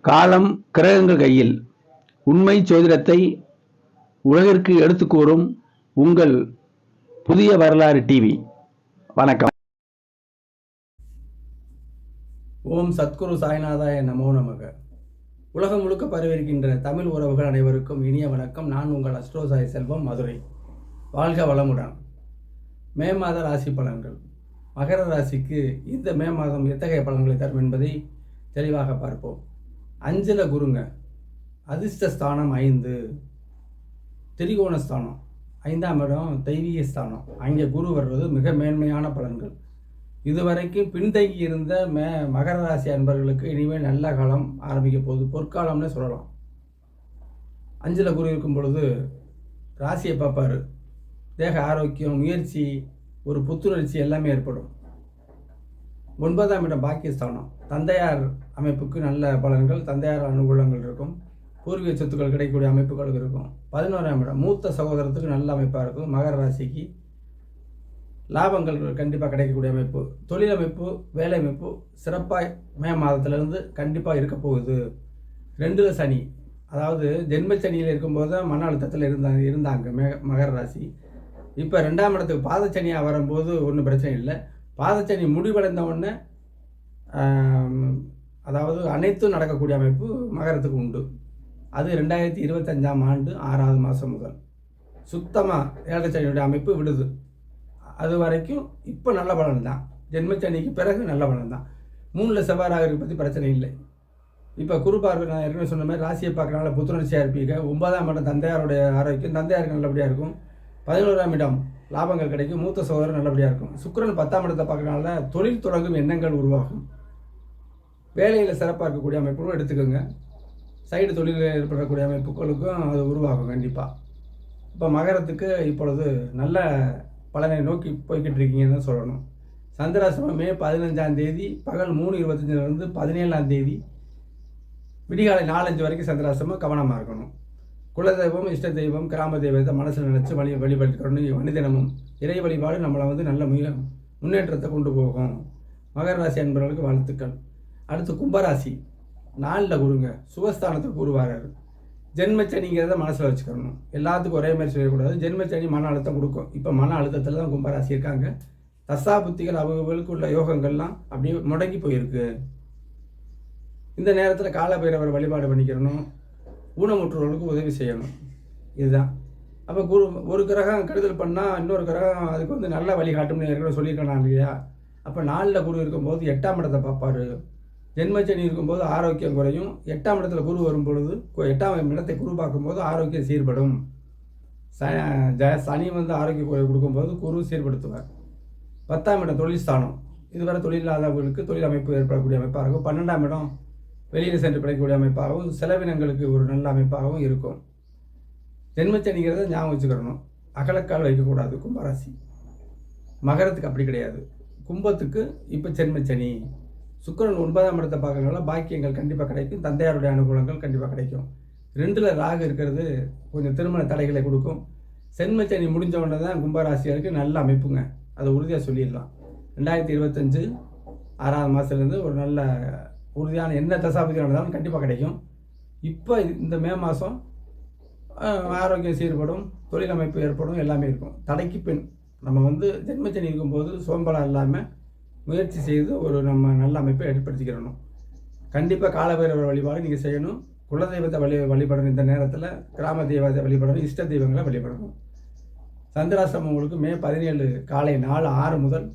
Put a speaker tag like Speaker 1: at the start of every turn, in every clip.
Speaker 1: காலம் கிரகங்கள் கையில். உண்மை ஜோதிடத்தை உலகிற்கு எடுத்துக் கூறும் உங்கள் புதிய வரலாறு டிவி. வணக்கம்.
Speaker 2: ஓம் சத்குரு சாய்நாதாய நமோ நமக. உலகம் முழுக்க பரவிருக்கின்ற தமிழ் உறவுகள் அனைவருக்கும் இனிய வணக்கம். நான் உங்கள் அஸ்ட்ரோ சாய் செல்வம், மதுரை. வாழ்க வளமுடன். மே மாத ராசி பலன்கள். மகர ராசிக்கு இந்த மே மாதம் எத்தகைய பலன்களை தரும் என்பதை தெளிவாக பார்ப்போம். 5ல் குருங்க. அதிர்ஷ்டஸ்தானம் 5, திரிகோணஸ்தானம் 5ஆம் இடம், தெய்வீக ஸ்தானம். அங்கே குரு வருவது மிக மேன்மையான பலன்கள். இதுவரைக்கும் பின்தங்கி இருந்த மகர ராசி அன்பர்களுக்கு இனிமேல் நல்ல காலம் ஆரம்பிக்க போகுது. பொற்காலம்னு சொல்லலாம். 5ல் குரு இருக்கும் பொழுது ராசியை பார்ப்பார். தேக ஆரோக்கியம், முயற்சி, ஒரு புத்துணர்ச்சி எல்லாமே ஏற்படும். 9ஆம் இடம் பாக்கியஸ்தானம். தந்தையார் அமைப்புக்கு நல்ல பலன்கள், தந்தையார் அனுகூலங்கள் இருக்கும். பூர்வீக சொத்துக்கள் கிடைக்கக்கூடிய அமைப்புகள் இருக்கும். 11ஆம் இடம் மூத்த சகோதரத்துக்கு நல்ல அமைப்பாக இருக்கும். மகர ராசிக்கு லாபங்கள் கண்டிப்பாக கிடைக்கக்கூடிய அமைப்பு. தொழில் அமைப்பு, வேலை அமைப்பு சிறப்பாக மே மாதத்திலிருந்து கண்டிப்பாக இருக்க போகுது. 2ல் சனி, அதாவது ஜென்மச்சனியில் இருக்கும்போது தான் மன அழுத்தத்தில் இருந்தாங்க மகர ராசி. இப்போ 2ஆம் இடத்துக்கு பாதச்சனியாக வரும்போது ஒன்றும் பிரச்சனை இல்லை. பாதச்சனி முடிவடைந்த உடனே அதாவது அனைத்தும் நடக்கக்கூடிய அமைப்பு மகரத்துக்கு உண்டு. அது 2025ஆம் ஆண்டு 6வது மாதம் முதல் சுத்தமாக ஏழரைச்சனியுடைய அமைப்பு விடுது. அது வரைக்கும் இப்போ நல்ல பலன் தான். ஜென்மச்சனிக்கு பிறகு நல்ல பலன் தான். 3ல் செவ்வாய் பற்றி பிரச்சனை இல்லை. இப்போ குரு பார்வை, நான் ஏற்கனவே சொன்ன மாதிரி ராசியை பார்க்கறனால புத்துணர்ச்சியாக இருப்பீங்க. 9ஆம் இடம் தந்தையாருடைய ஆரோக்கியம், தந்தையாருக்கு நல்லபடியாக இருக்கும். 11ஆம் இடம் லாபங்கள் கிடைக்கும், மூத்த சகோதரர் நல்லபடியாக இருக்கும். சுக்கிரன் 10ஆம் இடத்தை பார்க்கறனால தொழில் தொடங்கும் எண்ணங்கள் உருவாகும். வேலையில் சிறப்பாக இருக்கக்கூடிய அமைப்புகளும் எடுத்துக்கோங்க. சைடு தொழிலில் ஏற்படக்கூடிய அமைப்புகளுக்கும் அது உருவாகும் கண்டிப்பாக. இப்போ மகரத்துக்கு இப்பொழுது நல்ல பலனை நோக்கி போய்கிட்டு இருக்கீங்கன்னு சொல்லணும். சந்திராசிரமம் மே 15ஆம் தேதி பகல் 3:25 17ஆம் தேதி விடிகாலை 4:05 வரைக்கும் சந்திராசிரமம். கவனமாக இருக்கணும். குலதெய்வம், இஷ்ட தெய்வம், கிராம தெய்வத்தை மனசில் நினச்சி வழிபடுத்தணும். மனிதனமும் இறை வழிபாடு நம்மளை நல்ல முன்னேற்றத்தை கொண்டு போகும். மகர ராசி அன்பர்களுக்கு வாழ்த்துக்கள். அடுத்து கும்பராசி. 4ல் குருங்க. சுகஸ்தானத்துக்கு குரு வராரு. ஜென்மச்சனிங்கிறத மனசில் வச்சுக்கணும். எல்லாத்துக்கும் ஒரே மாதிரி சொல்லக்கூடாது. ஜென்மச்சனி மன அழுத்தம் கொடுக்கும். இப்போ மன அழுத்தத்தில் தான் கும்பராசி இருக்காங்க. தசா புத்திகள் அவர்களுக்கு உள்ள யோகங்கள்லாம் அப்படியே முடங்கி போயிருக்கு. இந்த நேரத்தில் காலபைரவர் வழிபாடு பண்ணிக்கிறணும். ஊனமுற்றவர்களுக்கு உதவி செய்யணும். இதுதான். அப்போ குரு ஒரு கிரகம் கெடுதல் பண்ணால் இன்னொரு கிரகம் அதுக்கு நல்ல வழிகாட்டும்னு ஏற்கனவே சொல்லியிருக்கணும் இல்லையா? அப்போ 4ல் குரு இருக்கும்போது 8ஆம் இடத்தை பார்ப்பார். ஜென்மச்சனி இருக்கும்போது ஆரோக்கியம் குறையும். 8ஆம் இடத்துல குரு வரும்பொழுது 8ஆம் இடத்தை குரு பார்க்கும்போது ஆரோக்கியம் சீர்படும். சனி ஆரோக்கியம் கொடுக்கும்போது குரு சீர்படுத்துவார். 10ஆம் இடம் தொழில் ஸ்தானம். இதுவரை தொழில் இல்லாதவர்களுக்கு தொழில் அமைப்பு ஏற்படக்கூடிய அமைப்பாக இருக்கும். 12ஆம் இடம் வெளியில் சென்று கிடைக்கக்கூடிய அமைப்பாகவும் செலவினங்களுக்கு ஒரு நல்ல அமைப்பாகவும் இருக்கும். ஜென்மச்சனிங்கிறத ஞாபகம் வச்சுக்கிறணும். அகலக்கால் வைக்கக்கூடாது கும்பராசி. மகரத்துக்கு அப்படி கிடையாது. கும்பத்துக்கு இப்போ ஜென்மச்சனி. சுக்கிரன் 9ஆம் இடத்தை பார்க்கறதுனால பாக்கியங்கள் கண்டிப்பாக கிடைக்கும். தந்தையாருடைய அனுகூலங்கள் கண்டிப்பாக கிடைக்கும். 2ல் ராகு இருக்கிறது கொஞ்சம் திருமண தடைகளை கொடுக்கும். ஜென்மச்சனி முடிஞ்ச உடனே தான் கும்பராசியருக்கு நல்ல அமைப்புங்க. அதை உறுதியாக சொல்லிடலாம். 2025 6ஆம் மாதத்துலேருந்து ஒரு நல்ல உறுதியான என்ன தசாபதி நடந்தாலும் கண்டிப்பாக கிடைக்கும். இப்போ இந்த மே மாதம் ஆரோக்கியம் சீர்படும், தொழில் அமைப்பு ஏற்படும், எல்லாமே இருக்கும். தடைக்கு பின் நம்ம ஜென்மச்சனி இருக்கும்போது சோம்பலாக இல்லாமல் முயற்சி செய்து ஒரு நம்ம நல்ல அமைப்பை ஏற்படுத்திக்கிறணும். கண்டிப்பாக காலபைரவர் வழிபாடு நீங்கள் செய்யணும். குலதெய்வத்தை வழிபடணும். இந்த நேரத்தில் கிராம தெய்வத்தை வழிபடணும். இஷ்ட தெய்வங்களை வழிபடணும். சந்திராசிரமம் உங்களுக்கு மே 17 காலை 4:06 முதல்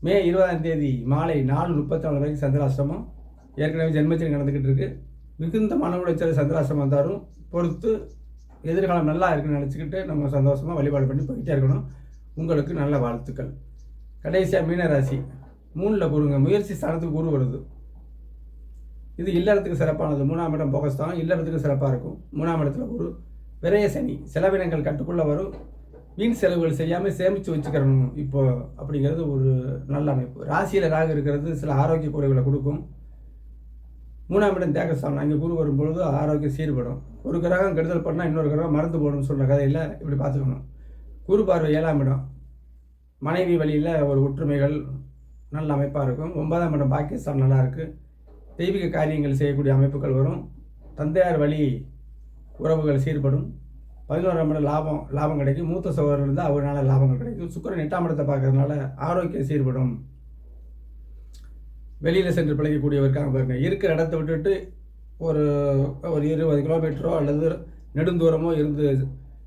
Speaker 2: மே 20ஆம் தேதி மாலை 4:34 வரைக்கும் சந்திராசிரமம். ஏற்கனவே ஜென்மச்சனி நடந்துக்கிட்டு இருக்கு. மிகுந்த மன உளைச்சல் சந்திராசிரமம் தரும். பொறுத்து எதிர்காலம் நல்லா இருக்குன்னு நினச்சிக்கிட்டு நம்ம சந்தோஷமாக வழிபாடு பண்ணி போய்கிட்டே இருக்கணும். உங்களுக்கு நல்ல வாழ்த்துக்கள். கடைசியாக மீனராசி. 3ல் குருங்க. முயற்சி ஸ்தானத்துக்கு குரு வருது. இது இல்லறத்துக்கு சிறப்பானது. 3ஆம் இடம் போகஸ்தானம். இல்லறத்துக்கு சிறப்பாக இருக்கும். 3ஆம் இடத்துல குரு. விரைய சனி. செலவினங்கள் கட்டுக்குள்ளே வரும். வீண் செலவுகள் செய்யாமல் சேமித்து வச்சுக்கிறணும் இப்போ அப்படிங்கிறது ஒரு நல்ல அமைப்பு. ராசியில் ராகு இருக்கிறது சில ஆரோக்கிய குறைகளை கொடுக்கும். 3ஆம் இடம் தேகஸ்தானம். அங்கே குரு வரும்பொழுது ஆரோக்கியம் சீர்படும். ஒரு கிரகம் கெடுதல் பண்ணால் இன்னொரு கிரகம் மறந்து போகணும்னு சொல்கிற கதையில் இப்படி பார்த்துக்கணும். குரு பார்வை 7ஆம் இடம். மனைவி வழியில் ஒரு ஒற்றுமைகள் நல்ல அமைப்பாக இருக்கும். 9ஆம் இடம் பாகிஸ்தான் நல்லா இருக்குது. தெய்வீக காரியங்கள் செய்யக்கூடிய அமைப்புகள் வரும். தந்தையார் வழி உறவுகள் சீர்படும். 11ஆம் இடம் லாபம் கிடைக்கும். மூத்த சகோதரர் இருந்தால் அவரால் லாபங்கள் கிடைக்கும். சுக்கிரன் 8ஆம் இடத்தை பார்க்கறதுனால ஆரோக்கியம் சீர்படும். வெளியில் சென்று பிழைக்கக்கூடியவருக்காக பாருங்க, இருக்கிற இடத்த விட்டுட்டு ஒரு 20 கிலோமீட்டரோ அல்லது நெடுந்தூரமோ இருந்து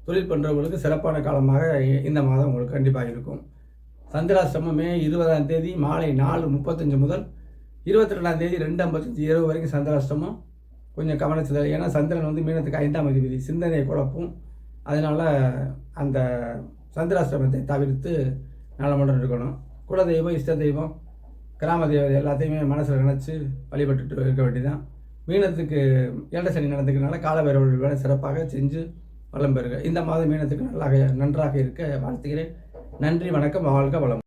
Speaker 2: தொழில் பண்ணுறவங்களுக்கு சிறப்பான காலமாக இந்த மாதம் உங்களுக்கு கண்டிப்பாக இருக்கும். சந்திராஷ்டமம் மே 20ஆம் தேதி மாலை 4:35 முதல் 22ஆம் தேதி 2:55 இரவு வரைக்கும் சந்திராஷ்டமம். கொஞ்சம் கவனிச்சது, ஏன்னா சந்திரன் வந்து மீனத்துக்கு 5ஆம் அதிபதி, சிந்தனையை குழப்பும். அதனால் அந்த சந்திராஷ்டமத்தை தவிர்த்து நலமுடன் இருக்கணும். குலதெய்வம், இஷ்ட தெய்வம், கிராம தெய்வம் எல்லாத்தையுமே மனசில் நினச்சி வழிபட்டுட்டு இருக்க வேண்டியதான். மீனத்துக்கு 7 சனி நடந்துக்கிறதுனால காலபைரவர் வேலை சிறப்பாக செஞ்சு வளம் பெறுக. இந்த மாதம் மீனத்துக்கு நன்றாக இருக்க வாழ்த்துகிறேன். நன்றி, வணக்கம், வாழ்க வளம்.